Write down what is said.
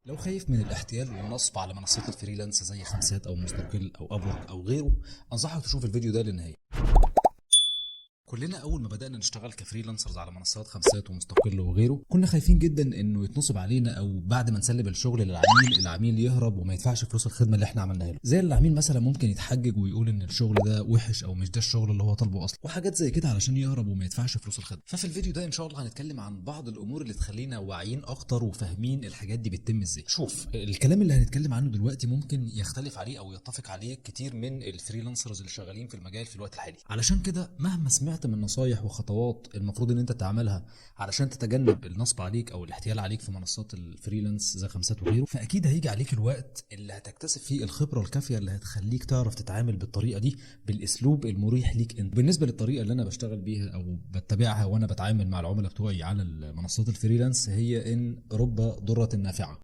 لو خايف من الاحتيال والنصب على منصات الفريلانس زي خمسات او مستقل او ابورك او غيره، انصحك تشوف الفيديو ده للنهايه. كلنا اول ما بدانا نشتغل كفريلانسرز على منصات خمسات ومستقل وغيره كنا خايفين جدا انه يتنصب علينا، او بعد ما نسلم الشغل للعميل العميل يهرب وما يدفعش فلوس الخدمه اللي احنا عملناها له. زي العميل مثلا ممكن يتحجج ويقول ان الشغل ده وحش او مش ده الشغل اللي هو طالبه اصلا، وحاجات زي كده علشان يهرب وما يدفعش فلوس الخدمه. ففي الفيديو ده ان شاء الله هنتكلم عن بعض الامور اللي تخلينا واعيين اكتر وفاهمين الحاجات دي بتتم ازاي. شوف، الكلام اللي هنتكلم عنه دلوقتي ممكن يختلف عليه او يتفق عليه كتير من الفريلانسرز اللي شغالين في المجال في الوقت الحالي. علشان كده مهما سمعت من نصايح وخطوات المفروض ان انت تعملها علشان تتجنب النصب عليك او الاحتيال عليك في منصات الفريلانس زي خمسات وغيره، فاكيد هيجي عليك الوقت اللي هتكتسب فيه الخبره الكافيه اللي هتخليك تعرف تتعامل بالطريقه دي بالاسلوب المريح ليك انت. بالنسبه للطريقه اللي انا بشتغل بيها او بتبعها وانا بتعامل مع العملاء بتوعي على المنصات الفريلانس، هي ان رب ضاره نافعه.